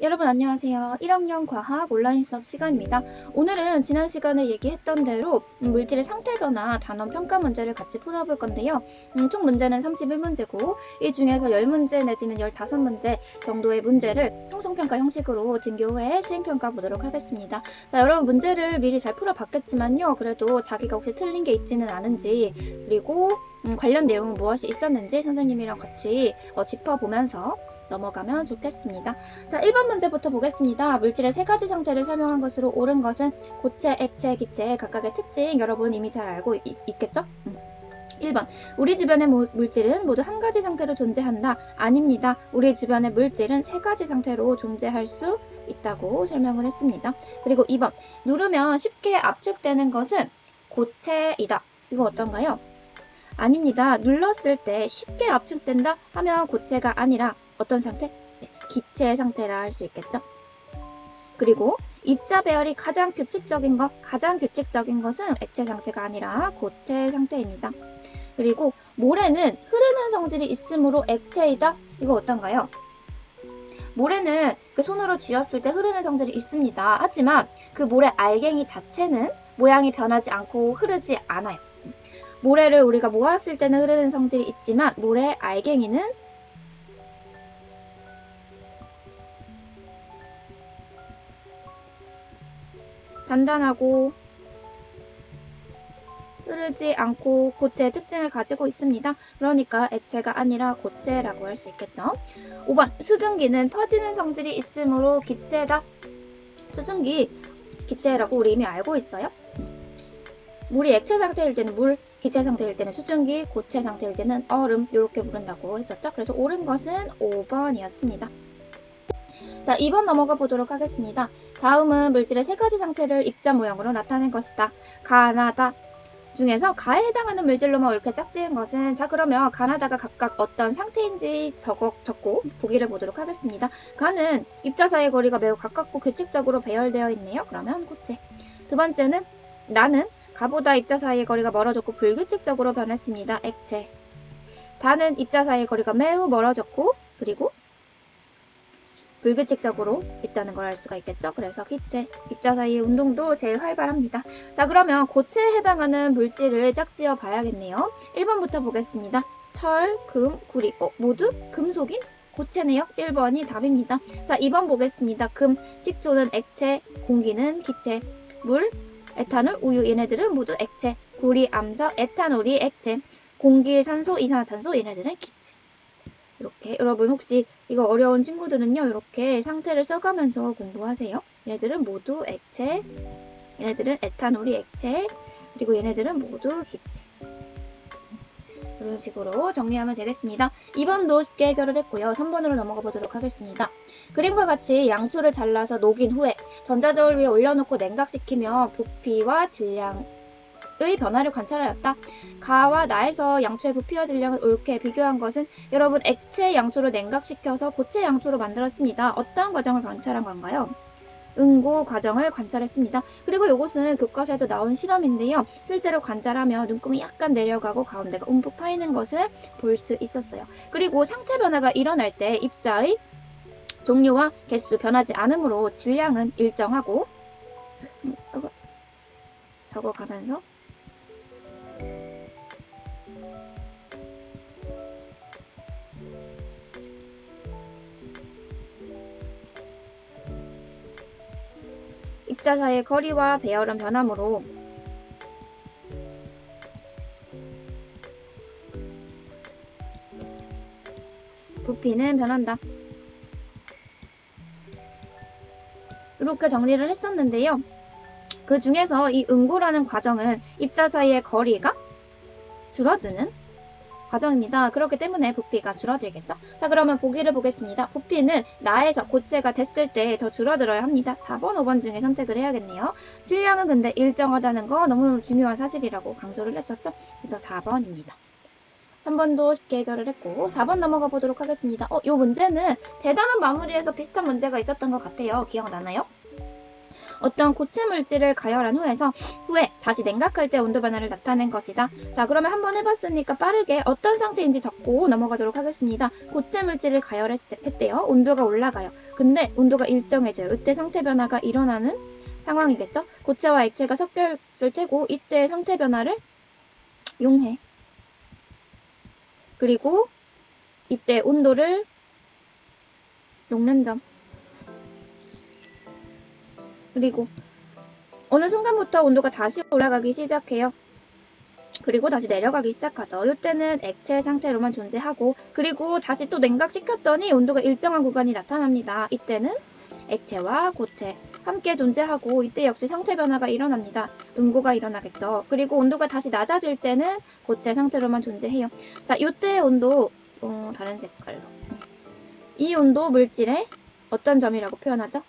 여러분 안녕하세요. 1학년 과학 온라인 수업 시간입니다. 오늘은 지난 시간에 얘기했던 대로 물질의 상태 변화 단원 평가 문제를 같이 풀어볼 건데요. 총 문제는 31문제고 이 중에서 10문제 내지는 15문제 정도의 문제를 형성평가 형식으로 등교 후에 시행평가 보도록 하겠습니다. 자, 여러분 문제를 미리 잘 풀어봤겠지만요. 그래도 자기가 혹시 틀린 게 있지는 않은지 그리고 관련 내용은 무엇이 있었는지 선생님이랑 같이 짚어보면서 넘어가면 좋겠습니다. 자, 1번 문제부터 보겠습니다. 물질의 세 가지 상태를 설명한 것으로 옳은 것은 고체, 액체, 기체의 각각의 특징 여러분 이미 잘 알고 있겠죠? 1번 우리 주변의 물질은 모두 한 가지 상태로 존재한다. 아닙니다. 우리 주변의 물질은 세 가지 상태로 존재할 수 있다고 설명을 했습니다. 그리고 2번 누르면 쉽게 압축되는 것은 고체이다. 이거 어떤가요? 아닙니다. 눌렀을 때 쉽게 압축된다 하면 고체가 아니라 어떤 상태? 네, 기체 상태라 할 수 있겠죠. 그리고 입자 배열이 가장 규칙적인 것은 액체 상태가 아니라 고체 상태입니다. 그리고 모래는 흐르는 성질이 있으므로 액체이다. 이거 어떤가요? 모래는 그 손으로 쥐었을 때 흐르는 성질이 있습니다. 하지만 그 모래 알갱이 자체는 모양이 변하지 않고 흐르지 않아요. 모래를 우리가 모았을 때는 흐르는 성질이 있지만 모래 알갱이는 단단하고 흐르지 않고 고체의 특징을 가지고 있습니다. 그러니까 액체가 아니라 고체라고 할 수 있겠죠. 5번 수증기는 퍼지는 성질이 있으므로 기체다. 수증기 기체라고 우리 이미 알고 있어요. 물이 액체 상태일 때는 물, 기체 상태일 때는 수증기, 고체 상태일 때는 얼음 이렇게 부른다고 했었죠. 그래서 옳은 것은 5번이었습니다. 자, 2번 넘어가 보도록 하겠습니다. 다음은 물질의 세 가지 상태를 입자 모형으로 나타낸 것이다. 가나다 중에서 가에 해당하는 물질로만 옳게 짝지은 것은 자 그러면 가나다가 각각 어떤 상태인지 적고 보기를 보도록 하겠습니다. 가는 입자 사이의 거리가 매우 가깝고 규칙적으로 배열되어 있네요. 그러면 고체. 두 번째는 나는 가보다 입자 사이의 거리가 멀어졌고 불규칙적으로 변했습니다. 액체. 다는 입자 사이의 거리가 매우 멀어졌고 그리고 불규칙적으로 있다는 걸 알 수가 있겠죠. 그래서 기체, 입자 사이의 운동도 제일 활발합니다. 자, 그러면 고체에 해당하는 물질을 짝지어 봐야겠네요. 1번부터 보겠습니다. 철, 금, 구리. 모두 금속인 고체네요. 1번이 답입니다. 자, 2번 보겠습니다. 금, 식초는 액체, 공기는 기체, 물, 에탄올, 우유 얘네들은 모두 액체, 구리, 암석, 에탄올이 액체, 공기, 산소, 이산화탄소 얘네들은 기체. 이렇게 여러분 혹시 이거 어려운 친구들은요 이렇게 상태를 써가면서 공부하세요. 얘네들은 모두 액체, 얘네들은 에탄올이 액체, 그리고 얘네들은 모두 기체. 이런 식으로 정리하면 되겠습니다. 2번도 쉽게 해결을 했고요. 3번으로 넘어가 보도록 하겠습니다. 그림과 같이 양초를 잘라서 녹인 후에 전자저울 위에 올려놓고 냉각시키며 부피와 질량의 변화를 관찰하였다. 가와 나에서 양초의 부피와 질량을 옳게 비교한 것은 여러분 액체 양초를 냉각시켜서 고체 양초로 만들었습니다. 어떠한 과정을 관찰한 건가요? 응고 과정을 관찰했습니다. 그리고 이것은 교과서에도 나온 실험인데요. 실제로 관찰하면 눈금이 약간 내려가고 가운데가 움푹 파이는 것을 볼 수 있었어요. 그리고 상태 변화가 일어날 때 입자의 종류와 개수 변하지 않으므로 질량은 일정하고 적어가면서 입자 사이의 거리와 배열은 변하므로 부피는 변한다. 이렇게 정리를 했었는데요. 그 중에서 이 응고라는 과정은 입자 사이의 거리가 줄어드는 과정입니다. 그렇기 때문에 부피가 줄어들겠죠. 자, 그러면 보기를 보겠습니다. 부피는 나에서 고체가 됐을 때 더 줄어들어야 합니다. 4번, 5번 중에 선택을 해야겠네요. 질량은 근데 일정하다는 거 너무너무 중요한 사실이라고 강조를 했었죠. 그래서 4번입니다. 3번도 쉽게 해결을 했고 4번 넘어가 보도록 하겠습니다. 이 문제는 대단한 마무리에서 비슷한 문제가 있었던 것 같아요. 기억나나요? 어떤 고체 물질을 가열한 후에 다시 냉각할 때 온도 변화를 나타낸 것이다. 자, 그러면 한번 해봤으니까 빠르게 어떤 상태인지 적고 넘어가도록 하겠습니다. 고체 물질을 가열했대요. 온도가 올라가요. 근데 온도가 일정해져요. 이때 상태 변화가 일어나는 상황이겠죠? 고체와 액체가 섞였을 테고 이때 상태 변화를 용해. 그리고 이때 온도를 녹는 점. 그리고 어느 순간부터 온도가 다시 올라가기 시작해요. 그리고 다시 내려가기 시작하죠. 이때는 액체 상태로만 존재하고 그리고 다시 또 냉각시켰더니 온도가 일정한 구간이 나타납니다. 이때는 액체와 고체 함께 존재하고 이때 역시 상태 변화가 일어납니다. 응고가 일어나겠죠. 그리고 온도가 다시 낮아질 때는 고체 상태로만 존재해요. 자, 이때의 온도 다른 색깔로 이 온도 물질의 어떤 점이라고 표현하죠?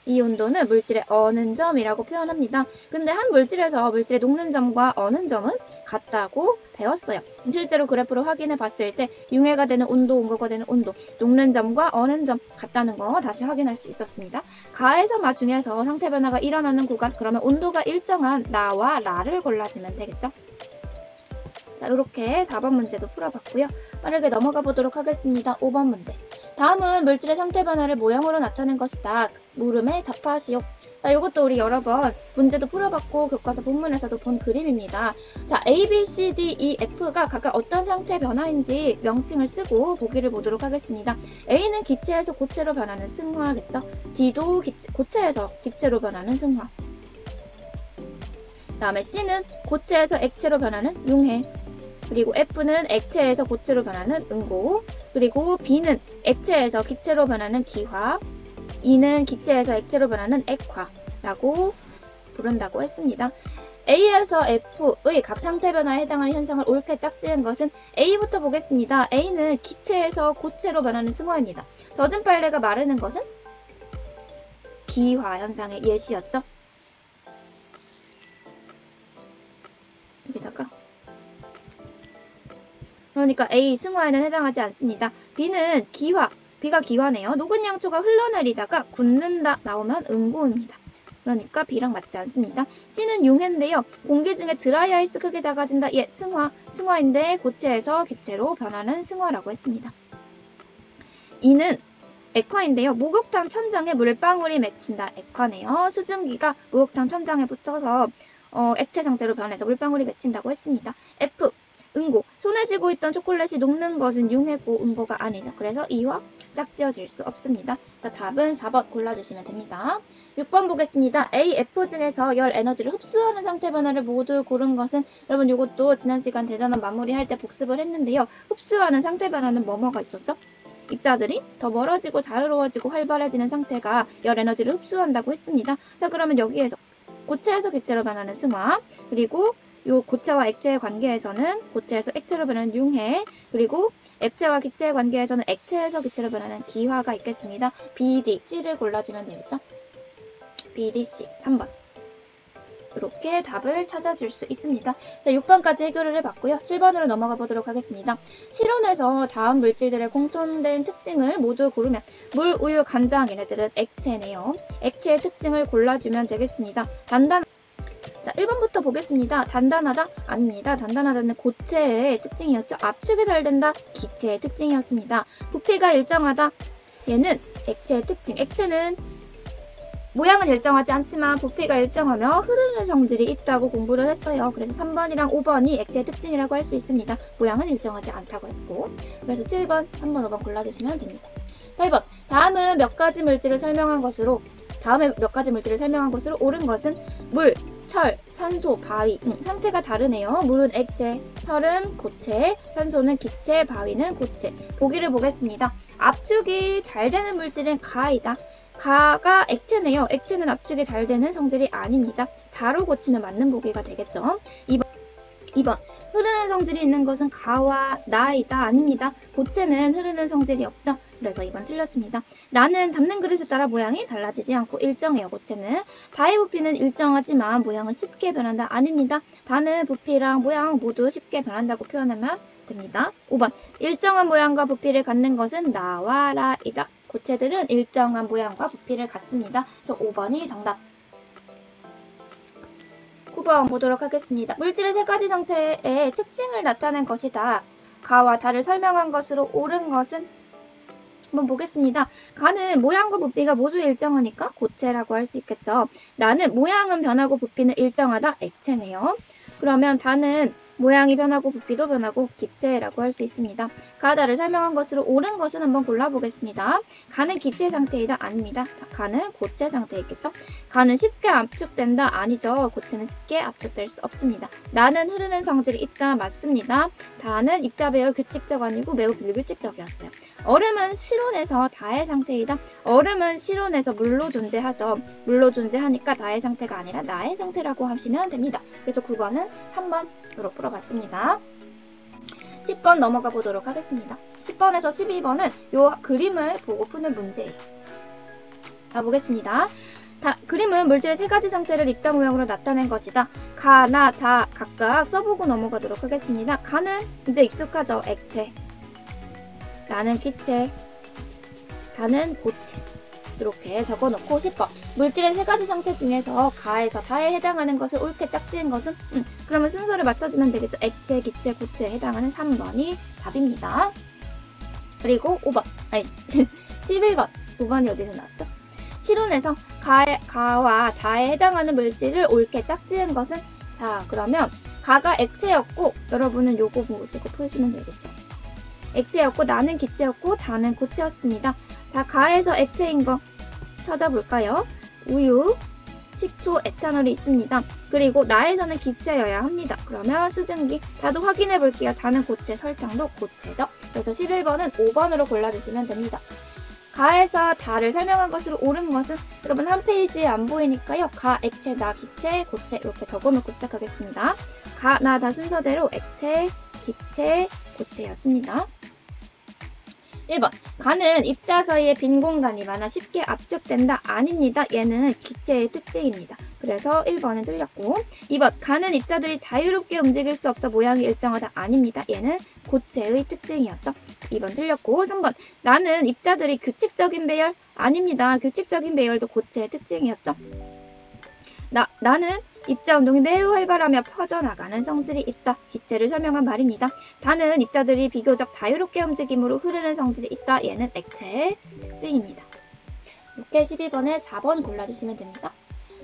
이 온도는 물질의 어는 점이라고 표현합니다. 근데 한 물질에서 물질의 녹는 점과 어는 점은 같다고 배웠어요. 실제로 그래프로 확인해 봤을 때 융해가 되는 온도, 응고가 되는 온도, 녹는 점과 어는 점 같다는 거 다시 확인할 수 있었습니다. 가에서 마 중에서 상태 변화가 일어나는 구간, 그러면 온도가 일정한 나와 라를 골라주면 되겠죠? 자, 이렇게 4번 문제도 풀어봤고요. 빠르게 넘어가 보도록 하겠습니다. 5번 문제. 다음은 물질의 상태 변화를 모형으로 나타낸 것이다. 물음에 답하시오. 자, 이것도 우리 여러 번 문제도 풀어봤고 교과서 본문에서도 본 그림입니다. 자, A, B, C, D, E, F가 각각 어떤 상태 변화인지 명칭을 쓰고 보기를 보도록 하겠습니다. A는 기체에서 고체로 변하는 승화겠죠. D도 고체에서 기체로 변하는 승화. 그 다음에 C는 고체에서 액체로 변하는 융해. 그리고 F는 액체에서 고체로 변하는 응고, 그리고 B는 액체에서 기체로 변하는 기화, E는 기체에서 액체로 변하는 액화라고 부른다고 했습니다. A에서 F의 각 상태 변화에 해당하는 현상을 옳게 짝지은 것은 A부터 보겠습니다. A는 기체에서 고체로 변하는 승화입니다. 젖은 빨래가 마르는 것은 기화 현상의 예시였죠. 여기다가 그러니까 A 승화에는 해당하지 않습니다. B는 기화, B가 기화네요. 녹은 양초가 흘러내리다가 굳는다 나오면 응고입니다. 그러니까 B랑 맞지 않습니다. C는 융해인데요. 공기 중에 드라이 아이스 크게 작아진다. 예, 승화인데 고체에서 기체로 변하는 승화라고 했습니다. E는 액화인데요. 목욕탕 천장에 물방울이 맺힌다. 액화네요. 수증기가 목욕탕 천장에 붙어서 액체 상태로 변해서 물방울이 맺힌다고 했습니다. F, 응고. 손에 쥐고 있던 초콜릿이 녹는 것은 융해고 응고가 아니죠. 그래서 이와 짝지어질 수 없습니다. 자, 답은 4번 골라주시면 됩니다. 6번 보겠습니다. A, F 중에서 열 에너지를 흡수하는 상태 변화를 모두 고른 것은 여러분 이것도 지난 시간 대단원 마무리할 때 복습을 했는데요. 흡수하는 상태 변화는 뭐가 있었죠? 입자들이 더 멀어지고 자유로워지고 활발해지는 상태가 열 에너지를 흡수한다고 했습니다. 자, 그러면 여기에서 고체에서 기체로 변하는 승화, 그리고 요 고체와 액체의 관계에서는 고체에서 액체로 변하는 융해, 그리고 액체와 기체의 관계에서는 액체에서 기체로 변하는 기화가 있겠습니다. B, D, C를 골라주면 되겠죠? B, D, C 3번. 이렇게 답을 찾아줄 수 있습니다. 자, 6번까지 해결을 해봤고요. 7번으로 넘어가 보도록 하겠습니다. 실온에서 다음 물질들의 공통된 특징을 모두 고르면 물, 우유, 간장 얘네들은 액체네요. 액체의 특징을 골라주면 되겠습니다. 자, 1번부터 보겠습니다. 단단하다? 아닙니다. 단단하다는 고체의 특징이었죠. 압축이 잘 된다? 기체의 특징이었습니다. 부피가 일정하다? 얘는 액체의 특징. 액체는 모양은 일정하지 않지만 부피가 일정하며 흐르는 성질이 있다고 공부를 했어요. 그래서 3번이랑 5번이 액체의 특징이라고 할 수 있습니다. 모양은 일정하지 않다고 했고. 그래서 7번, 3번, 5번 골라주시면 됩니다. 8번. 다음에 몇 가지 물질을 설명한 것으로 옳은 것은 물, 철, 산소, 바위 상태가 다르네요. 물은 액체, 철은 고체, 산소는 기체, 바위는 고체. 보기를 보겠습니다. 압축이 잘 되는 물질은 가이다. 가가 액체네요. 액체는 압축이 잘 되는 성질이 아닙니다. 다로 고치면 맞는 보기가 되겠죠. 2번. 흐르는 성질이 있는 것은 가와 나이다. 아닙니다. 고체는 흐르는 성질이 없죠. 그래서 2번 틀렸습니다. 나는 담는 그릇에 따라 모양이 달라지지 않고 일정해요. 고체는. 다의 부피는 일정하지만 모양은 쉽게 변한다. 아닙니다. 다는 부피랑 모양 모두 쉽게 변한다고 표현하면 됩니다. 5번. 일정한 모양과 부피를 갖는 것은 나와 라이다. 고체들은 일정한 모양과 부피를 갖습니다. 그래서 5번이 정답. 9번 보도록 하겠습니다. 물질의 세 가지 상태의 특징을 나타낸 것이다. 가와 다를 설명한 것으로 옳은 것은? 한번 보겠습니다. 가는 모양과 부피가 모두 일정하니까 고체라고 할 수 있겠죠. 나는 모양은 변하고 부피는 일정하다. 액체네요. 그러면 다는 모양이 변하고 부피도 변하고 기체라고 할 수 있습니다. 가다를 설명한 것으로 옳은 것은 한번 골라보겠습니다. 가는 기체 상태이다. 아닙니다. 가는 고체 상태에 있겠죠. 가는 쉽게 압축된다. 아니죠. 고체는 쉽게 압축될 수 없습니다. 나는 흐르는 성질이 있다. 맞습니다. 다는 입자배열 규칙적 아니고 매우 비규칙적이었어요. 얼음은 실온에서 다의 상태이다. 얼음은 실온에서 물로 존재하죠. 물로 존재하니까 다의 상태가 아니라 나의 상태라고 하시면 됩니다. 그래서 9번은 3번으로 풀어봤습니다. 10번 넘어가 보도록 하겠습니다. 10번에서 12번은 이 그림을 보고 푸는 문제예요. 자, 보겠습니다. 그림은 물질의 세 가지 상태를 입자 모형으로 나타낸 것이다. 가, 나, 다 각각 써보고 넘어가도록 하겠습니다. 가는 이제 익숙하죠. 액체. 나는 기체. 다는 고체. 이렇게 적어놓고 10번. 물질의 세 가지 상태 중에서 가에서 다에 해당하는 것을 옳게 짝지은 것은? 그러면 순서를 맞춰주면 되겠죠. 액체, 기체, 고체에 해당하는 3번이 답입니다. 그리고 5번. 아니, 11번. 5번이 어디서 나왔죠? 실온에서 가와 다에 해당하는 물질을 옳게 짝지은 것은? 자, 그러면 가가 액체였고 여러분은 요거 보시고 푸시면 되겠죠. 액체였고 나는 기체였고 다는 고체였습니다. 자, 가에서 액체인 거 찾아볼까요? 우유, 식초, 에탄올이 있습니다. 그리고 나에서는 기체여야 합니다. 그러면 수증기, 다도 확인해 볼게요. 다는 고체, 설탕도 고체죠. 그래서 11번은 5번으로 골라주시면 됩니다. 가에서 다를 설명한 것으로 옳은 것은? 여러분 한 페이지에 안 보이니까요. 가, 액체, 나, 기체, 고체 이렇게 적어놓고 시작하겠습니다. 가, 나, 다 순서대로 액체, 기체, 고체였습니다. 1번. 가는 입자 사이에 빈 공간이 많아 쉽게 압축된다. 아닙니다. 얘는 기체의 특징입니다. 그래서 1번은 틀렸고 2번. 가는 입자들이 자유롭게 움직일 수 없어 모양이 일정하다. 아닙니다. 얘는 고체의 특징이었죠. 2번 틀렸고 3번. 나는 입자들이 규칙적인 배열. 아닙니다. 규칙적인 배열도 고체의 특징이었죠. 나는 입자 운동이 매우 활발하며 퍼져나가는 성질이 있다. 기체를 설명한 말입니다. 다는 입자들이 비교적 자유롭게 움직임으로 흐르는 성질이 있다. 얘는 액체의 특징입니다. 이렇게 12번에 4번 골라주시면 됩니다.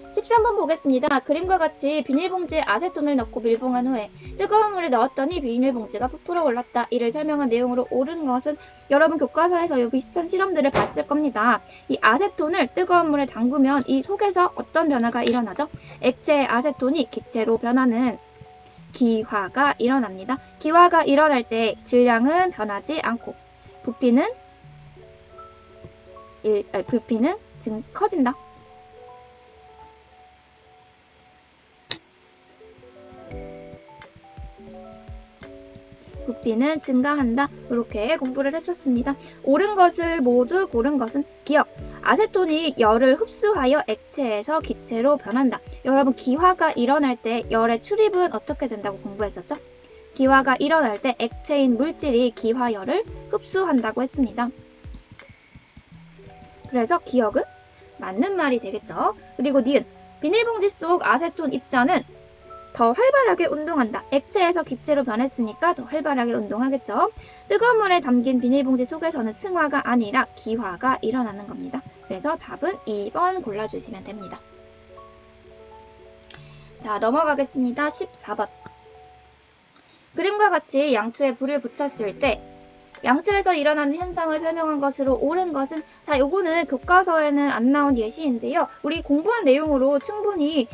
13번 보겠습니다. 그림과 같이 비닐봉지에 아세톤을 넣고 밀봉한 후에 뜨거운 물에 넣었더니 비닐봉지가 부풀어 올랐다. 이를 설명한 내용으로 옳은 것은? 여러분 교과서에서 이 비슷한 실험들을 봤을 겁니다. 이 아세톤을 뜨거운 물에 담그면 이 속에서 어떤 변화가 일어나죠? 액체의 아세톤이 기체로 변하는 기화가 일어납니다. 기화가 일어날 때 질량은 변하지 않고 부피는 커진다. 부피는 증가한다. 이렇게 공부를 했었습니다. 옳은 것을 모두 고른 것은? 기억. 아세톤이 열을 흡수하여 액체에서 기체로 변한다. 여러분 기화가 일어날 때 열의 출입은 어떻게 된다고 공부했었죠? 기화가 일어날 때 액체인 물질이 기화열을 흡수한다고 했습니다. 그래서 기억은 맞는 말이 되겠죠. 그리고 니은. 비닐봉지 속 아세톤 입자는 더 활발하게 운동한다. 액체에서 기체로 변했으니까 더 활발하게 운동하겠죠. 뜨거운 물에 잠긴 비닐봉지 속에서는 승화가 아니라 기화가 일어나는 겁니다. 그래서 답은 2번 골라주시면 됩니다. 자, 넘어가겠습니다. 14번. 그림과 같이 양초에 불을 붙였을 때 양초에서 일어나는 현상을 설명한 것으로 옳은 것은? 자, 요거는 교과서에는 안 나온 예시인데요. 우리 공부한 내용으로 충분히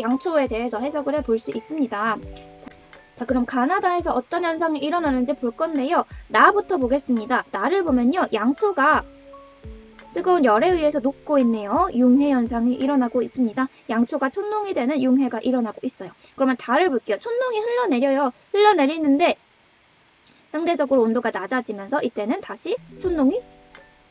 양초에 대해서 해석을 해볼 수 있습니다. 자, 그럼 가나다에서 어떤 현상이 일어나는지 볼 건데요. 나부터 보겠습니다. 나를 보면요. 양초가 뜨거운 열에 의해서 녹고 있네요. 융해 현상이 일어나고 있습니다. 양초가 촛농이 되는 융해가 일어나고 있어요. 그러면 달을 볼게요. 촛농이 흘러내려요. 흘러내리는데 상대적으로 온도가 낮아지면서 이때는 다시 촛농이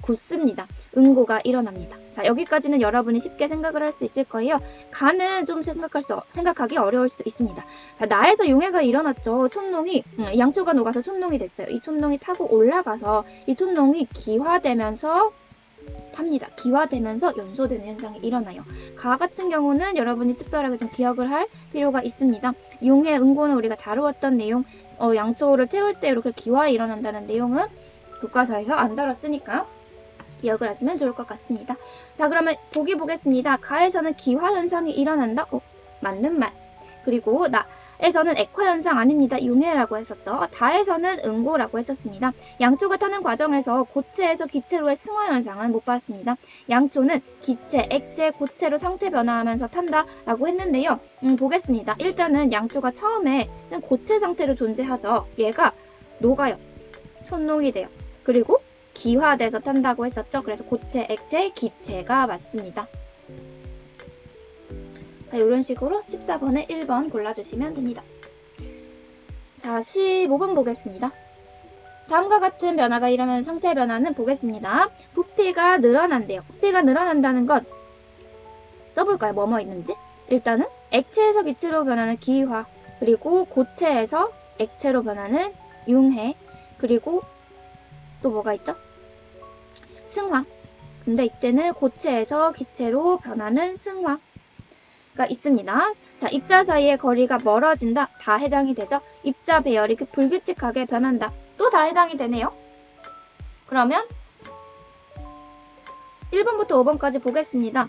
굳습니다. 응고가 일어납니다. 자, 여기까지는 여러분이 쉽게 생각을 할 수 있을 거예요. 가는 좀 생각하기 어려울 수도 있습니다. 자, 나에서 융해가 일어났죠. 촛농이 양초가 녹아서 촛농이 됐어요. 이 촛농이 타고 올라가서 이 촛농이 기화되면서 탑니다. 기화되면서 연소되는 현상이 일어나요. 가 같은 경우는 여러분이 특별하게 좀 기억을 할 필요가 있습니다. 용해, 응고는 우리가 다루었던 내용, 양초를 태울 때 이렇게 기화가 일어난다는 내용은 교과서에서 안 다뤘으니까 기억을 하시면 좋을 것 같습니다. 자, 그러면 보기 보겠습니다. 가에서는 기화 현상이 일어난다? 맞는 말. 그리고 나에서는 액화 현상 아닙니다. 융해라고 했었죠. 다에서는 응고라고 했었습니다. 양초가 타는 과정에서 고체에서 기체로의 승화 현상은 못 봤습니다. 양초는 기체, 액체, 고체로 상태 변화하면서 탄다라고 했는데요. 보겠습니다. 일단은 양초가 처음에는 고체 상태로 존재하죠. 얘가 녹아요. 촌농이 돼요. 그리고 기화돼서 탄다고 했었죠. 그래서 고체, 액체, 기체가 맞습니다. 자, 이런 식으로 14번에 1번 골라주시면 됩니다. 자, 15번 보겠습니다. 다음과 같은 변화가 일어나는 상태 변화는 보겠습니다. 부피가 늘어난대요. 부피가 늘어난다는 것 써볼까요? 뭐뭐 있는지? 일단은 액체에서 기체로 변하는 기화, 그리고 고체에서 액체로 변하는 융해, 그리고 또 뭐가 있죠? 승화. 근데 이때는 고체에서 기체로 변하는 승화 가 있습니다. 자, 입자 사이의 거리가 멀어진다. 다 해당이 되죠. 입자 배열이 불규칙하게 변한다. 또 다 해당이 되네요. 그러면 1번부터 5번까지 보겠습니다.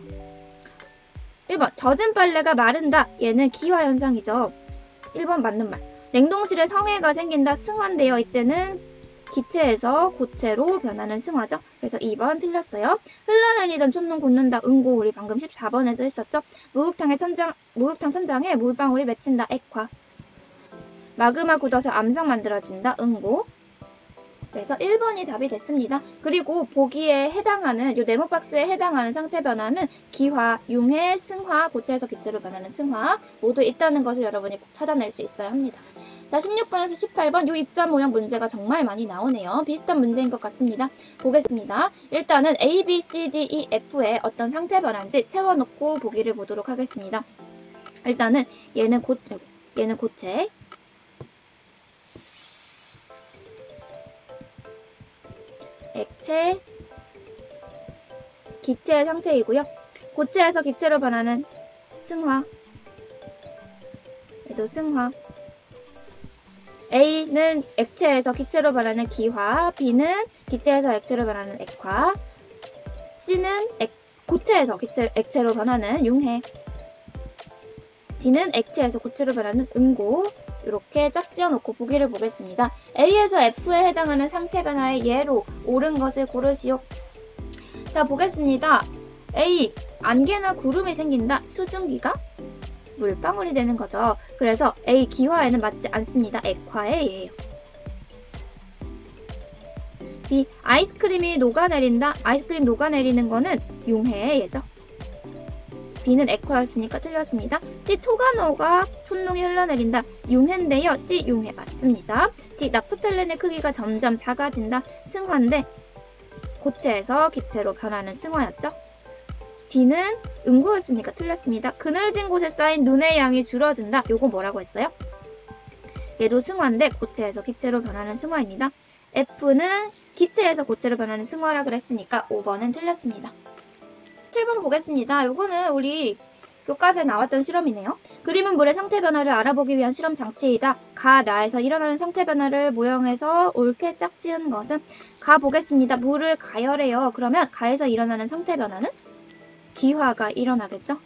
1번, 젖은 빨래가 마른다. 얘는 기화 현상이죠. 1번 맞는 말. 냉동실에 성해가 생긴다. 승화인데요. 이때는 기체에서 고체로 변하는 승화죠. 그래서 2번 틀렸어요. 흘러내리던 촛농 굳는다. 응고 우리 방금 14번에서 했었죠. 목욕탕 천장에 물방울이 맺힌다. 액화. 마그마 굳어서 암석 만들어진다. 응고. 그래서 1번이 답이 됐습니다. 그리고 보기에 해당하는 요 네모 박스에 해당하는 상태 변화는 기화, 융해, 승화, 고체에서 기체로 변하는 승화 모두 있다는 것을 여러분이 꼭 찾아낼 수 있어야 합니다. 자, 16번에서 18번 이 입자 모양 문제가 정말 많이 나오네요. 비슷한 문제인 것 같습니다. 보겠습니다. 일단은 A, B, C, D, E, F의 어떤 상태 변화인지 채워놓고 보기를 보도록 하겠습니다. 일단은 얘는 고체, 액체, 기체의 상태이고요. 고체에서 기체로 변하는 승화, 얘도 승화. A는 액체에서 기체로 변하는 기화, B는 기체에서 액체로 변하는 액화, C는 고체에서 액체로 변하는 융해, D는 액체에서 고체로 변하는 응고. 이렇게 짝지어 놓고 보기를 보겠습니다. A에서 F에 해당하는 상태 변화의 예로 옳은 것을 고르시오. 자, 보겠습니다. A, 안개나 구름이 생긴다. 수증기가 물방울이 되는 거죠. 그래서 A, 기화에는 맞지 않습니다. 액화의 예예요. B, 아이스크림이 녹아내린다. 아이스크림 녹아내리는 거는 융해의 예죠. B는 액화였으니까 틀렸습니다. C, 초가 녹아 촛농이 흘러내린다. 융해인데요. C, 융해 맞습니다. D, 나프탈렌의 크기가 점점 작아진다. 승화인데 고체에서 기체로 변하는 승화였죠. D는 응고였으니까 틀렸습니다. 그늘진 곳에 쌓인 눈의 양이 줄어든다. 요거 뭐라고 했어요? 얘도 승화인데 고체에서 기체로 변하는 승화입니다. F는 기체에서 고체로 변하는 승화라 그랬으니까 5번은 틀렸습니다. 7번 보겠습니다. 요거는 우리 교과서에 나왔던 실험이네요. 그림은 물의 상태 변화를 알아보기 위한 실험 장치이다. 가, 나에서 일어나는 상태 변화를 모형해서 옳게 짝지은 것은 가 보겠습니다. 물을 가열해요. 그러면 가에서 일어나는 상태 변화는 기화가 일어나겠죠?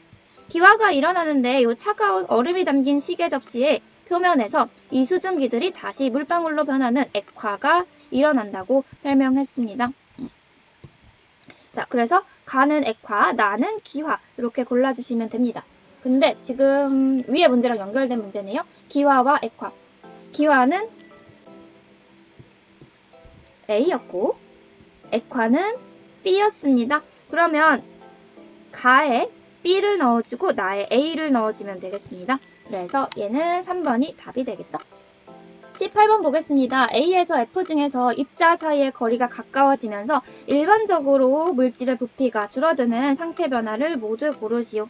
기화가 일어나는데 이 차가운 얼음이 담긴 시계 접시의 표면에서 이 수증기들이 다시 물방울로 변하는 액화가 일어난다고 설명했습니다. 자, 그래서 가는 액화, 나는 기화 이렇게 골라주시면 됩니다. 근데 지금 위에 문제랑 연결된 문제네요. 기화와 액화. 기화는 A였고 액화는 B였습니다. 그러면 가에 B를 넣어주고 나에 A를 넣어주면 되겠습니다. 그래서 얘는 3번이 답이 되겠죠? 18번 보겠습니다. A에서 F 중에서 입자 사이의 거리가 가까워지면서 일반적으로 물질의 부피가 줄어드는 상태 변화를 모두 고르시오.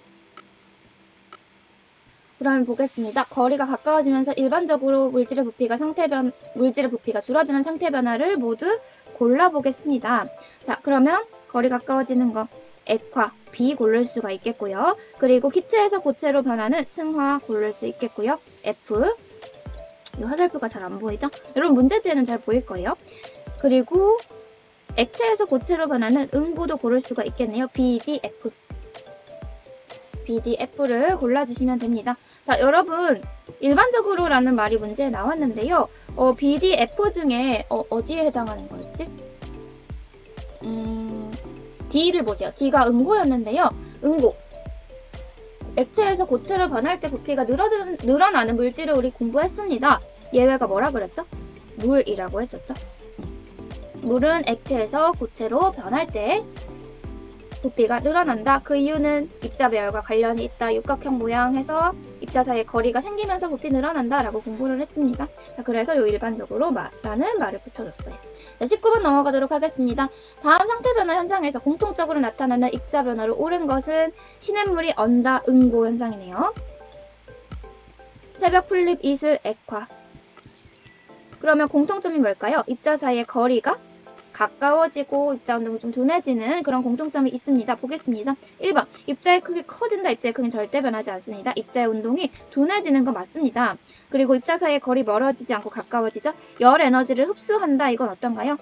그러면 보겠습니다. 거리가 가까워지면서 일반적으로 물질의 부피가 줄어드는 상태 변화를 모두 골라보겠습니다. 자, 그러면 거리 가까워지는 거 액화 B 고를 수가 있겠고요. 그리고 기체에서 고체로 변하는 승화 고를 수 있겠고요. F, 이 화살표가 잘 안 보이죠? 여러분 문제지에는 잘 보일 거예요. 그리고 액체에서 고체로 변하는 응고도 고를 수가 있겠네요. BDF. BDF를 골라주시면 됩니다. 자, 여러분 일반적으로 라는 말이 문제에 나왔는데요. BDF 중에 어디에 해당하는 거였지? D를 보세요. D가 응고였는데요. 응고. 액체에서 고체로 변할 때 부피가 늘어나는 물질을 우리 공부했습니다. 예외가 뭐라 그랬죠? 물이라고 했었죠. 물은 액체에서 고체로 변할 때 부피가 늘어난다. 그 이유는 입자 배열과 관련이 있다. 육각형 모양해서 입자 사이에 거리가 생기면서 부피 늘어난다 라고 공부를 했습니다. 자, 그래서 요 일반적으로 라는 말을 붙여줬어요. 자, 19번 넘어가도록 하겠습니다. 다음 상태 변화 현상에서 공통적으로 나타나는 입자 변화로 옳은 것은 시냇물이 언다 응고 현상이네요. 새벽 풀립 이슬 액화. 그러면 공통점이 뭘까요? 입자 사이의 거리가 가까워지고 입자 운동이 좀 둔해지는 그런 공통점이 있습니다. 보겠습니다. 1번 입자의 크기 커진다. 입자의 크기는 절대 변하지 않습니다. 입자의 운동이 둔해지는 거 맞습니다. 그리고 입자 사이의 거리 멀어지지 않고 가까워지죠. 열 에너지를 흡수한다. 이건 어떤가요?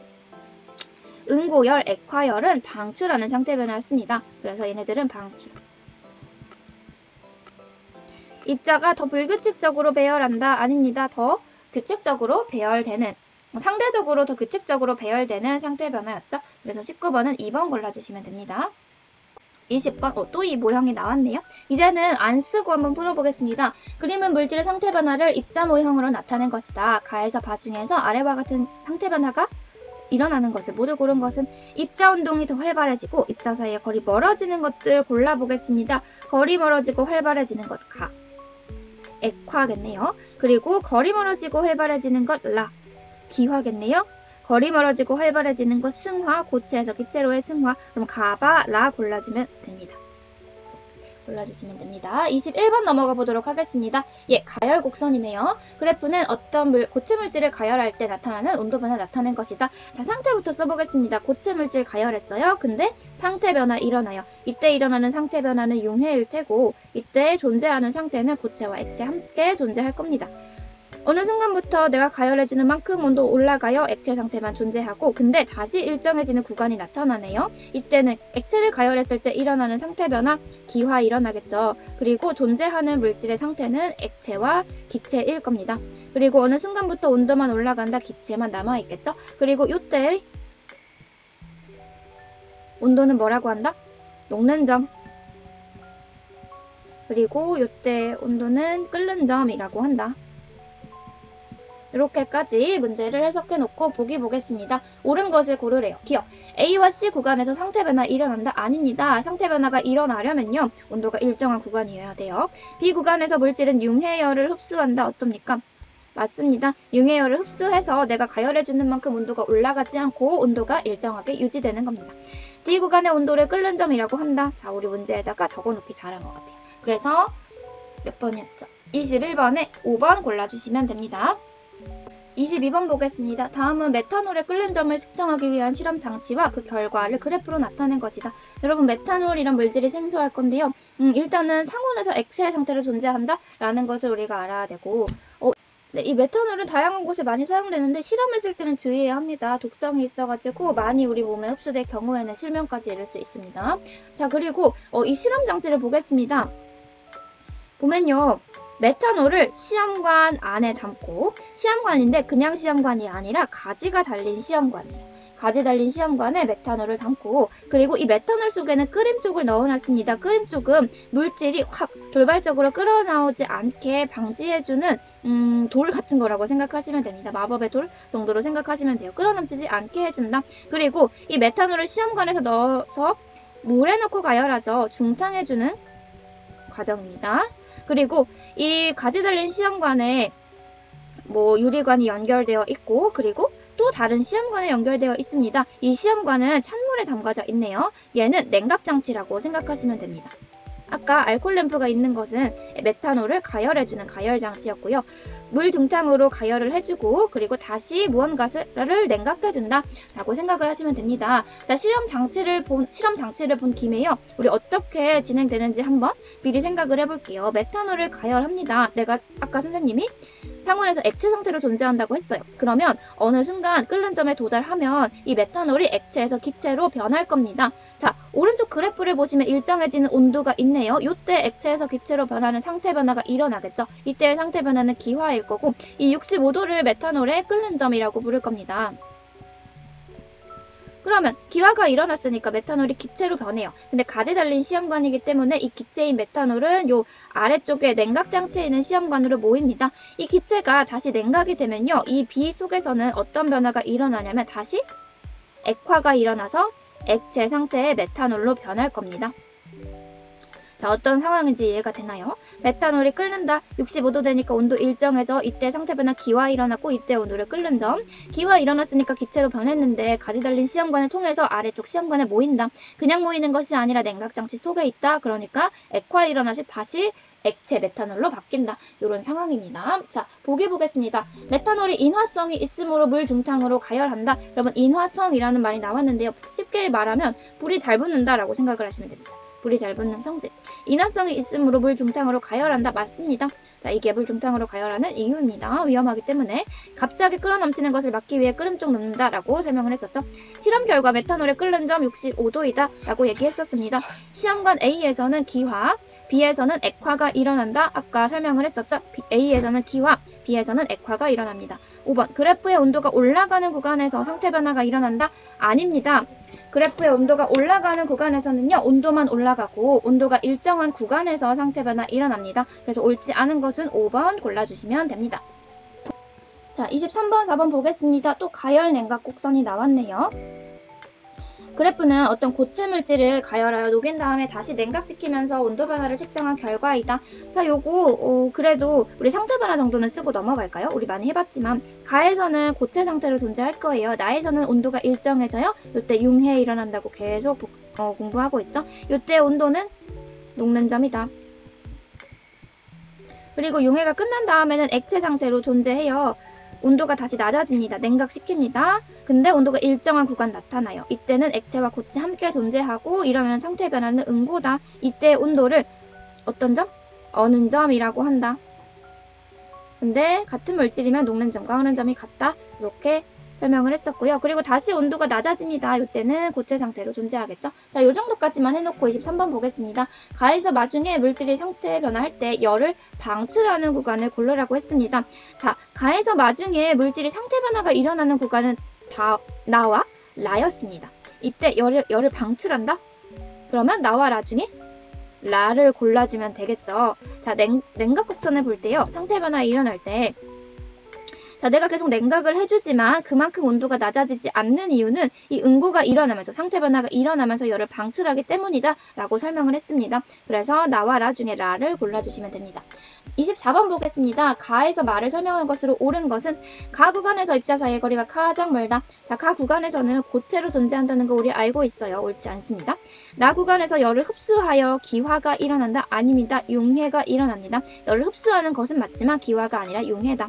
응고열, 액화열은 방출하는 상태 변화였습니다. 그래서 얘네들은 방출. 입자가 더 불규칙적으로 배열한다. 아닙니다. 더 규칙적으로 배열되는, 상대적으로 더 규칙적으로 배열되는 상태 변화였죠. 그래서 19번은 2번 골라주시면 됩니다. 20번, 또 이 모형이 나왔네요. 이제는 안 쓰고 한번 풀어보겠습니다. 그림은 물질의 상태 변화를 입자 모형으로 나타낸 것이다. 가에서 바 중에서 아래와 같은 상태 변화가 일어나는 것을 모두 고른 것은 입자 운동이 더 활발해지고 입자 사이의 거리 멀어지는 것들 골라보겠습니다. 거리 멀어지고 활발해지는 것 가. 액화겠네요. 그리고 거리 멀어지고 활발해지는 것 라. 기화겠네요. 거리 멀어지고 활발해지는 것 승화, 고체에서 기체로의 승화. 그럼 가바, 라 골라주면 됩니다. 골라주시면 됩니다. 21번 넘어가 보도록 하겠습니다. 예, 가열 곡선이네요. 그래프는 어떤 고체 물질을 가열할 때 나타나는 온도 변화 나타낸 것이다. 자, 상태부터 써보겠습니다. 고체 물질 가열했어요. 근데 상태 변화 일어나요. 이때 일어나는 상태 변화는 융해일 테고 이때 존재하는 상태는 고체와 액체 함께 존재할 겁니다. 어느 순간부터 내가 가열해주는 만큼 온도 올라가요. 액체 상태만 존재하고 근데 다시 일정해지는 구간이 나타나네요. 이때는 액체를 가열했을 때 일어나는 상태 변화, 기화 일어나겠죠. 그리고 존재하는 물질의 상태는 액체와 기체일 겁니다. 그리고 어느 순간부터 온도만 올라간다. 기체만 남아있겠죠. 그리고 이때의 온도는 뭐라고 한다? 녹는 점. 그리고 이때 온도는 끓는 점이라고 한다. 이렇게까지 문제를 해석해 놓고 보기 보겠습니다. 옳은 것을 고르래요. 기억. A와 C 구간에서 상태 변화 일어난다? 아닙니다. 상태 변화가 일어나려면요. 온도가 일정한 구간이어야 돼요. B 구간에서 물질은 융해열을 흡수한다. 어떻습니까? 맞습니다. 융해열을 흡수해서 내가 가열해주는 만큼 온도가 올라가지 않고 온도가 일정하게 유지되는 겁니다. D 구간의 온도를 끓는 점이라고 한다. 자, 우리 문제에다가 적어놓기 잘한 것 같아요. 그래서 몇 번이었죠? 21번에 5번 골라주시면 됩니다. 22번 보겠습니다. 다음은 메탄올의 끓는 점을 측정하기 위한 실험 장치와 그 결과를 그래프로 나타낸 것이다. 여러분 메탄올이란 물질이 생소할 건데요. 일단은 상온에서 액체 상태로 존재한다 라는 것을 우리가 알아야 되고 네, 이 메탄올은 다양한 곳에 많이 사용되는데 실험했을 때는 주의해야 합니다. 독성이 있어가지고 많이 우리 몸에 흡수될 경우에는 실명까지 이를 수 있습니다. 자, 그리고 이 실험 장치를 보겠습니다. 보면요. 메탄올을 시험관 안에 담고, 시험관인데 그냥 시험관이 아니라 가지가 달린 시험관이에요. 가지 달린 시험관에 메탄올을 담고, 그리고 이 메탄올 속에는 끓임쪽을 넣어놨습니다. 끓임쪽은 물질이 확 돌발적으로 끓어나오지 않게 방지해주는 돌 같은 거라고 생각하시면 됩니다. 마법의 돌 정도로 생각하시면 돼요. 끓어넘치지 않게 해준다. 그리고 이 메탄올을 시험관에서 넣어서 물에 넣고 가열하죠. 중탕해주는 과정입니다. 그리고 이 가지 달린 시험관에 유리관이 연결되어 있고 그리고 또 다른 시험관에 연결되어 있습니다. 이 시험관은 찬물에 담가져 있네요. 얘는 냉각장치라고 생각하시면 됩니다. 아까 알콜 램프가 있는 것은 메탄올을 가열해주는 가열장치였고요. 물 중탕으로 가열을 해주고 그리고 다시 무언가를 냉각해준다 라고 생각을 하시면 됩니다. 자, 실험 장치를 본 김에요. 우리 어떻게 진행되는지 한번 미리 생각을 해볼게요. 메탄올을 가열합니다. 내가 아까 선생님이 상온에서 액체 상태로 존재한다고 했어요. 그러면 어느 순간 끓는 점에 도달하면 이 메탄올이 액체에서 기체로 변할 겁니다. 자, 오른쪽 그래프를 보시면 일정해지는 온도가 있네요. 이때 액체에서 기체로 변하는 상태 변화가 일어나겠죠. 이때의 상태 변화는 기화일 거고 이 65도를 메탄올의 끓는 점이라고 부를 겁니다. 그러면 기화가 일어났으니까 메탄올이 기체로 변해요. 근데 가지 달린 시험관이기 때문에 이 기체인 메탄올은 요 아래쪽에 냉각장치에 있는 시험관으로 모입니다. 이 기체가 다시 냉각이 되면요. 이 비 속에서는 어떤 변화가 일어나냐면 다시 액화가 일어나서 액체 상태의 메탄올로 변할 겁니다. 자, 어떤 상황인지 이해가 되나요? 메탄올이 끓는다. 65도 되니까 온도 일정해져. 이때 상태 변화 기화 일어났고 이때 온도를 끓는 점. 기화 일어났으니까 기체로 변했는데 가지 달린 시험관을 통해서 아래쪽 시험관에 모인다. 그냥 모이는 것이 아니라 냉각장치 속에 있다. 그러니까 액화 일어나서 다시 액체 메탄올로 바뀐다. 이런 상황입니다. 자, 보기 보겠습니다. 메탄올이 인화성이 있으므로 물 중탕으로 가열한다. 여러분, 인화성이라는 말이 나왔는데요. 쉽게 말하면 불이 잘 붙는다라고 생각을 하시면 됩니다. 불이 잘 붙는 성질. 인화성이 있으므로 물 중탕으로 가열한다. 맞습니다. 자, 이게 물 중탕으로 가열하는 이유입니다. 위험하기 때문에 갑자기 끓어넘치는 것을 막기 위해 끓음쪽 넣는다 라고 설명을 했었죠. 실험 결과 메탄올의 끓는 점 65도이다 라고 얘기했었습니다. 시험관 A에서는 기화, B에서는 액화가 일어난다. 아까 설명을 했었죠. A에서는 기화, B에서는 액화가 일어납니다. 5번 그래프의 온도가 올라가는 구간에서 상태 변화가 일어난다. 아닙니다. 그래프의 온도가 올라가는 구간에서는요. 온도만 올라가고 온도가 일정한 구간에서 상태 변화 일어납니다. 그래서 옳지 않은 것은 5번 골라주시면 됩니다. 자, 23번, 4번 보겠습니다. 또 가열 냉각 곡선이 나왔네요. 그래프는 어떤 고체 물질을 가열하여 녹인 다음에 다시 냉각시키면서 온도 변화를 측정한 결과이다. 자, 요거 그래도 우리 상태 변화 정도는 쓰고 넘어갈까요? 우리 많이 해봤지만 가에서는 고체 상태로 존재할 거예요. 나에서는 온도가 일정해져요. 이때 융해 일어난다고 계속 공부하고 있죠. 이때 온도는 녹는 점이다. 그리고 융해가 끝난 다음에는 액체 상태로 존재해요. 온도가 다시 낮아집니다. 냉각시킵니다. 근데 온도가 일정한 구간 나타나요. 이때는 액체와 고체 함께 존재하고 이러면 상태 변화는 응고다. 이때 온도를 어떤 점? 어는 점이라고 한다. 근데 같은 물질이면 녹는 점과 어는 점이 같다. 이렇게 설명을 했었고요. 그리고 다시 온도가 낮아집니다. 이때는 고체 상태로 존재하겠죠. 자, 요 정도까지만 해놓고 23번 보겠습니다. 가에서 마중에 물질이 상태 변화할 때 열을 방출하는 구간을 고르라고 했습니다. 자, 가에서 마중에 물질이 상태 변화가 일어나는 구간은 나와 라였습니다. 이때 열을 방출한다? 그러면 나와 라 중에 라를 골라주면 되겠죠. 자, 냉각 곡선을 볼 때요. 상태 변화 일어날 때 자, 내가 계속 냉각을 해주지만 그만큼 온도가 낮아지지 않는 이유는 이 응고가 일어나면서 상태 변화가 일어나면서 열을 방출하기 때문이다 라고 설명을 했습니다. 그래서 나와 라 중에 라를 골라주시면 됩니다. 24번 보겠습니다. 가에서 마를 설명한 것으로 옳은 것은 가 구간에서 입자 사이의 거리가 가장 멀다. 자, 가 구간에서는 고체로 존재한다는 거 우리 알고 있어요. 옳지 않습니다. 나 구간에서 열을 흡수하여 기화가 일어난다. 아닙니다. 융해가 일어납니다. 열을 흡수하는 것은 맞지만 기화가 아니라 융해다.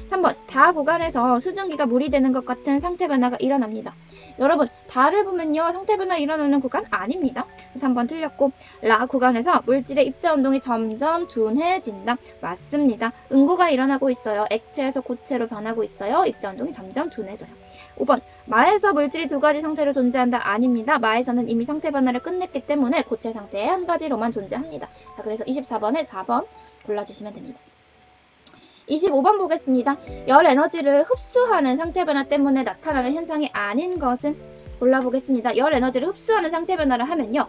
3번 다 구간에서 수증기가 물이 되는 것 같은 상태 변화가 일어납니다. 여러분, 다를 보면요. 상태 변화 일어나는 구간 아닙니다. 3번 틀렸고 라 구간에서 물질의 입자 운동이 점점 둔해진다. 맞습니다. 응고가 일어나고 있어요. 액체에서 고체로 변하고 있어요. 입자 운동이 점점 둔해져요. 5번 마에서 물질이 두 가지 상태로 존재한다. 아닙니다. 마에서는 이미 상태 변화를 끝냈기 때문에 고체 상태의 한 가지로만 존재합니다. 자, 그래서 24번에 4번 골라주시면 됩니다. 25번 보겠습니다. 열 에너지를 흡수하는 상태 변화 때문에 나타나는 현상이 아닌 것은 골라보겠습니다. 열 에너지를 흡수하는 상태 변화를 하면요.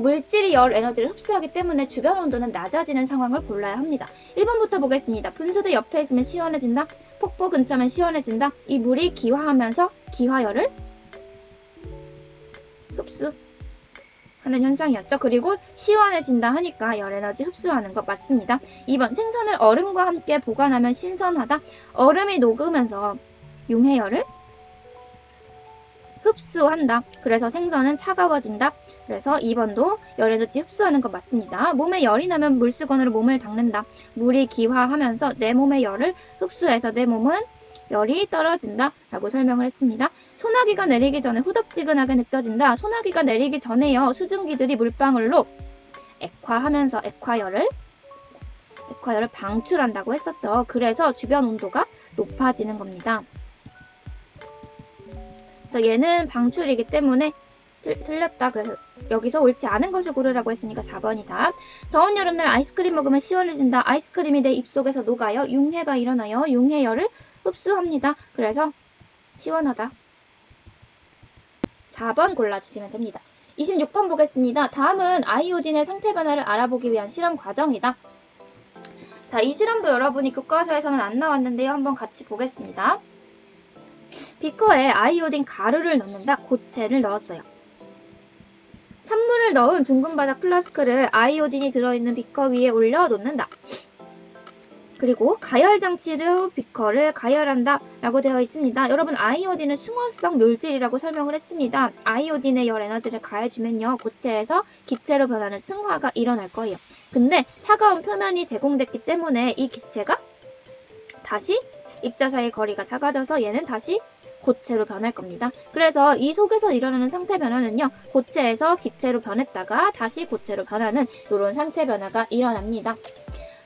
물질이 열 에너지를 흡수하기 때문에 주변 온도는 낮아지는 상황을 골라야 합니다. 1번부터 보겠습니다. 분수대 옆에 있으면 시원해진다. 폭포 근처면 시원해진다. 이 물이 기화하면서 기화열을 흡수하는 현상이었죠. 그리고 시원해진다 하니까 열 에너지 흡수하는 것 맞습니다. 2번 생선을 얼음과 함께 보관하면 신선하다. 얼음이 녹으면서 융해열을 흡수한다. 그래서 생선은 차가워진다. 그래서 2번도 열에너지 흡수하는 거 맞습니다. 몸에 열이 나면 물수건으로 몸을 닦는다. 물이 기화하면서 내 몸의 열을 흡수해서 내 몸은 열이 떨어진다 라고 설명을 했습니다. 소나기가 내리기 전에 후덥지근하게 느껴진다. 소나기가 내리기 전에요. 수증기들이 물방울로 액화하면서 액화열을 방출한다고 했었죠. 그래서 주변 온도가 높아지는 겁니다. 그래서 얘는 방출이기 때문에 틀렸다. 그래서 여기서 옳지 않은 것을 고르라고 했으니까 4번이다. 더운 여름날 아이스크림 먹으면 시원해진다. 아이스크림이 내 입속에서 녹아요. 융해가 일어나요. 융해열을 흡수합니다. 그래서 시원하다. 4번 골라주시면 됩니다. 26번 보겠습니다. 다음은 아이오딘의 상태 변화를 알아보기 위한 실험 과정이다. 자, 이 실험도 여러분이 교과서에서는 안 나왔는데요. 한번 같이 보겠습니다. 비커에 아이오딘 가루를 넣는다. 고체를 넣었어요. 찬물을 넣은 둥근 바닥 플라스크를 아이오딘이 들어있는 비커 위에 올려 놓는다. 그리고 가열 장치로 비커를 가열한다 라고 되어 있습니다. 여러분, 아이오딘은 승화성 묘질이라고 설명을 했습니다. 아이오딘의 열 에너지를 가해주면요, 고체에서 기체로 변하는 승화가 일어날 거예요. 근데 차가운 표면이 제공됐기 때문에 이 기체가 다시 입자 사이의 거리가 작아져서 얘는 다시 고체로 변할 겁니다. 그래서 이 속에서 일어나는 상태 변화는요, 고체에서 기체로 변했다가 다시 고체로 변하는 이런 상태 변화가 일어납니다.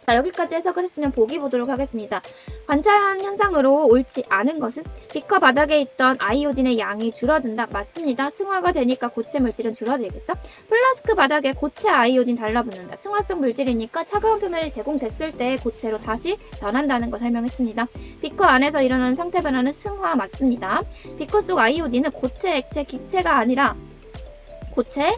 자, 여기까지 해석을 했으면 보기 보도록 하겠습니다. 관찰한 현상으로 옳지 않은 것은 비커 바닥에 있던 아이오딘의 양이 줄어든다. 맞습니다. 승화가 되니까 고체 물질은 줄어들겠죠? 플라스크 바닥에 고체 아이오딘 달라붙는다. 승화성 물질이니까 차가운 표면이 제공됐을 때 고체로 다시 변한다는 거 설명했습니다. 비커 안에서 일어나는 상태 변화는 승화 맞습니다. 비커 속 아이오딘은 고체, 액체, 기체가 아니라 고체,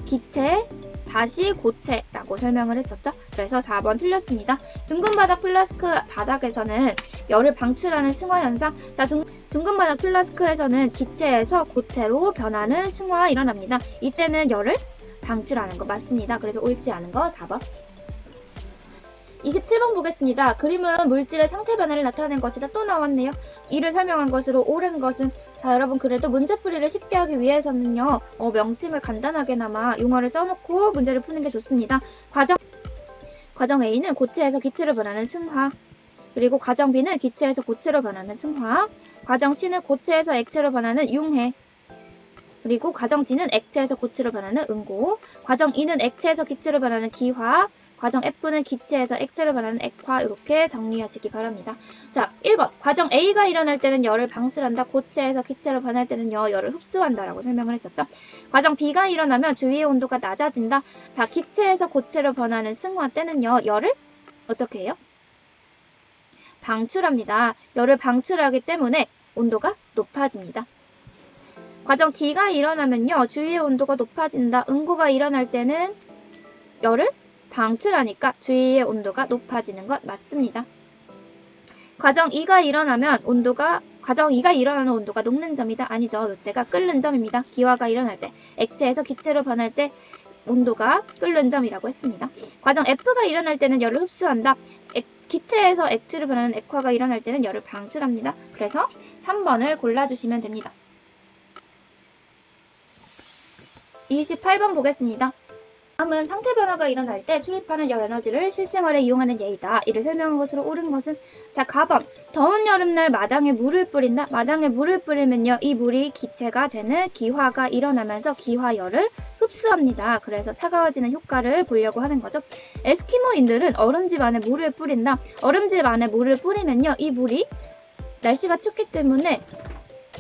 기체, 다시 고체라고 설명을 했었죠. 그래서 4번 틀렸습니다. 둥근 바닥 플라스크 바닥에서는 열을 방출하는 승화 현상. 자, 둥근 바닥 플라스크에서는 기체에서 고체로 변하는 승화가 일어납니다. 이때는 열을 방출하는 거 맞습니다. 그래서 옳지 않은 거 4번. 27번 보겠습니다. 그림은 물질의 상태 변화를 나타낸 것이다. 또 나왔네요. 이를 설명한 것으로 옳은 것은, 자, 여러분, 그래도 문제풀이를 쉽게 하기 위해서는요, 명칭을 간단하게나마 용어를 써놓고 문제를 푸는 게 좋습니다. 과정 A는 고체에서 기체로 변하는 승화, 그리고 과정 B는 기체에서 고체로 변하는 승화, 과정 C는 고체에서 액체로 변하는 융해, 그리고 과정 D는 액체에서 고체로 변하는 응고, 과정 E는 액체에서 기체로 변하는 기화, 과정 F는 기체에서 액체로 변하는 액화. 이렇게 정리하시기 바랍니다. 자, 1번. 과정 A가 일어날 때는 열을 방출한다. 고체에서 기체로 변할 때는요, 열을 흡수한다 라고 설명을 했었죠. 과정 B가 일어나면 주위의 온도가 낮아진다. 자, 기체에서 고체로 변하는 승화 때는요, 열을 어떻게 해요? 방출합니다. 열을 방출하기 때문에 온도가 높아집니다. 과정 D가 일어나면요, 주위의 온도가 높아진다. 응고가 일어날 때는 열을 방출하니까 주위의 온도가 높아지는 것 맞습니다. 과정 2가 일어나면 과정 2가 일어나는 온도가 녹는 점이다. 아니죠. 이때가 끓는 점입니다. 기화가 일어날 때, 액체에서 기체로 변할 때 온도가 끓는 점이라고 했습니다. 과정 F가 일어날 때는 열을 흡수한다. 기체에서 액체로 변하는 액화가 일어날 때는 열을 방출합니다. 그래서 3번을 골라주시면 됩니다. 28번 보겠습니다. 다음은 상태 변화가 일어날 때 출입하는 열 에너지를 실생활에 이용하는 예이다. 이를 설명한 것으로 옳은 것은, 자, 가번. 더운 여름날 마당에 물을 뿌린다. 마당에 물을 뿌리면요, 이 물이 기체가 되는 기화가 일어나면서 기화열을 흡수합니다. 그래서 차가워지는 효과를 보려고 하는 거죠. 에스키모인들은 얼음집 안에 물을 뿌린다. 얼음집 안에 물을 뿌리면요, 이 물이 날씨가 춥기 때문에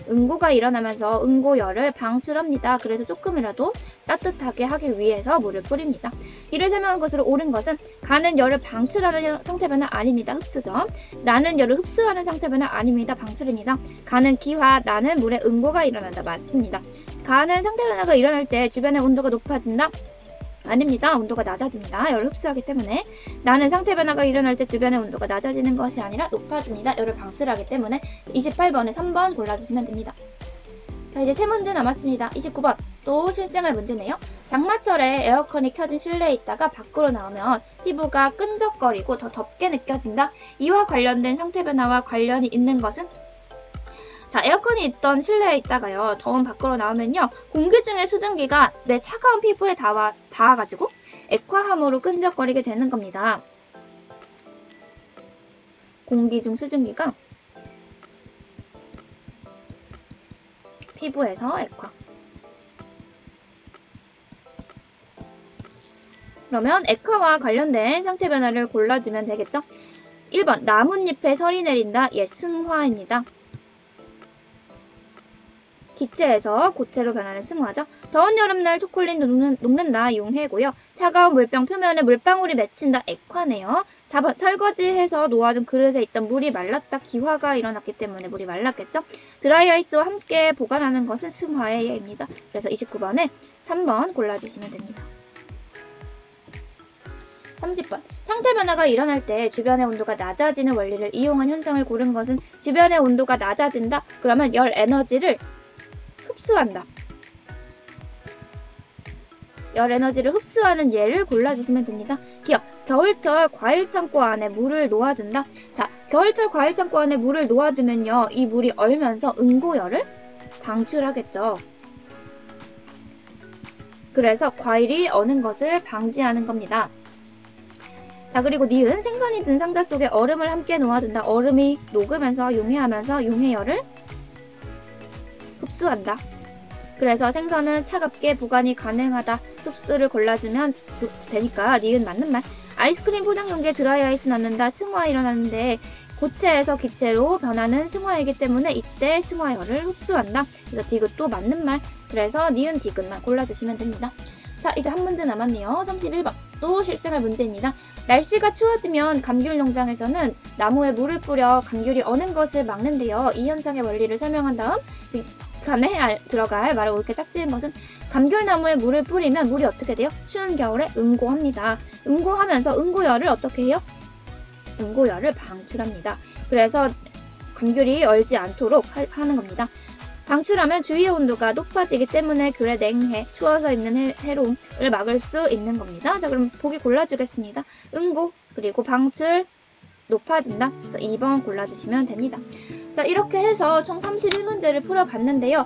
응고가 일어나면서 응고열을 방출합니다. 그래서 조금이라도 따뜻하게 하기 위해서 물을 뿌립니다. 이를 설명한 것으로 옳은 것은, 가는 열을 방출하는 상태 변화 아닙니다. 흡수죠. 나는 열을 흡수하는 상태 변화 아닙니다. 방출입니다. 가는 기화, 나는 물에 응고가 일어난다. 맞습니다. 가는 상태 변화가 일어날 때 주변의 온도가 높아진다. 아닙니다. 온도가 낮아집니다. 열을 흡수하기 때문에. 나는 상태 변화가 일어날 때 주변의 온도가 낮아지는 것이 아니라 높아집니다. 열을 방출하기 때문에. 28번에 3번 골라주시면 됩니다. 자, 이제 3문제 남았습니다. 29번. 또 실생활 문제네요. 장마철에 에어컨이 켜진 실내에 있다가 밖으로 나오면 피부가 끈적거리고 더 덥게 느껴진다. 이와 관련된 상태 변화와 관련이 있는 것은, 자, 에어컨이 있던 실내에 있다가요, 더운 밖으로 나오면요, 공기 중에 수증기가 내 차가운 피부에 닿아가지고 액화함으로 끈적거리게 되는 겁니다. 공기 중 수증기가 피부에서 액화. 그러면 액화와 관련된 상태 변화를 골라주면 되겠죠? 1번 나뭇잎에 설이 내린다. 예, 승화입니다. 기체에서 고체로 변하는 승화죠. 더운 여름날 초콜릿 녹는다. 용해고요. 차가운 물병 표면에 물방울이 맺힌다. 액화네요. 4번 설거지해서 놓아둔 그릇에 있던 물이 말랐다. 기화가 일어났기 때문에 물이 말랐겠죠. 드라이아이스와 함께 보관하는 것은 승화의 예입니다. 그래서 29번에 3번 골라주시면 됩니다. 30번 상태 변화가 일어날 때 주변의 온도가 낮아지는 원리를 이용한 현상을 고른 것은 주변의 온도가 낮아진다. 그러면 열 에너지를 흡수한다. 열 에너지를 흡수하는 예를 골라주시면 됩니다. 기억, 겨울철 과일창고 안에 물을 놓아둔다. 자, 겨울철 과일창고 안에 물을 놓아두면요, 이 물이 얼면서 응고열을 방출하겠죠. 그래서 과일이 어는 것을 방지하는 겁니다. 자, 그리고 니은 생선이 든 상자 속에 얼음을 함께 놓아둔다. 얼음이 녹으면서 용해하면서 용해열을 흡수한다. 그래서 생선은 차갑게 보관이 가능하다. 흡수를 골라주면 되니까 니은 맞는 말. 아이스크림 포장 용기에 드라이아이스 넣는다. 승화 일어나는데 고체에서 기체로 변하는 승화이기 때문에 이때 승화열을 흡수한다. 그래서 디귿도 맞는 말. 그래서 니은 디귿만 골라주시면 됩니다. 자, 이제 한 문제 남았네요. 31번. 또 실생활 문제입니다. 날씨가 추워지면 감귤 농장에서는 나무에 물을 뿌려 감귤이 어는 것을 막는데요. 이 현상의 원리를 설명한 다음 그 안에 들어갈 말을 옳게 짝지은 것은 감귤나무에 물을 뿌리면 물이 어떻게 돼요? 추운 겨울에 응고합니다. 응고하면서 응고열을 어떻게 해요? 응고열을 방출합니다. 그래서 감귤이 얼지 않도록 하는 겁니다. 방출하면 주위의 온도가 높아지기 때문에 귤의 냉해, 추워서 입는 해로움을 막을 수 있는 겁니다. 자, 그럼 보기 골라주겠습니다. 응고, 그리고 방출, 높아진다. 그래서 2번 골라주시면 됩니다. 자, 이렇게 해서 총 31문제를 풀어봤는데요.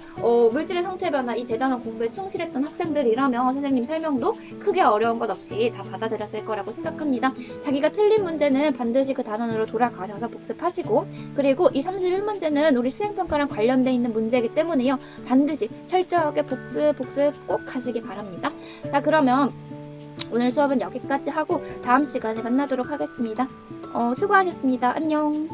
물질의 상태 변화, 이 재단원 공부에 충실했던 학생들이라면 선생님 설명도 크게 어려운 것 없이 다 받아들였을 거라고 생각합니다. 자기가 틀린 문제는 반드시 그 단원으로 돌아가셔서 복습하시고, 그리고 이 31문제는 우리 수행평가랑 관련돼 있는 문제이기 때문에요. 반드시 철저하게 복습 꼭 하시기 바랍니다. 자, 그러면 오늘 수업은 여기까지 하고 다음 시간에 만나도록 하겠습니다. 수고하셨습니다. 안녕.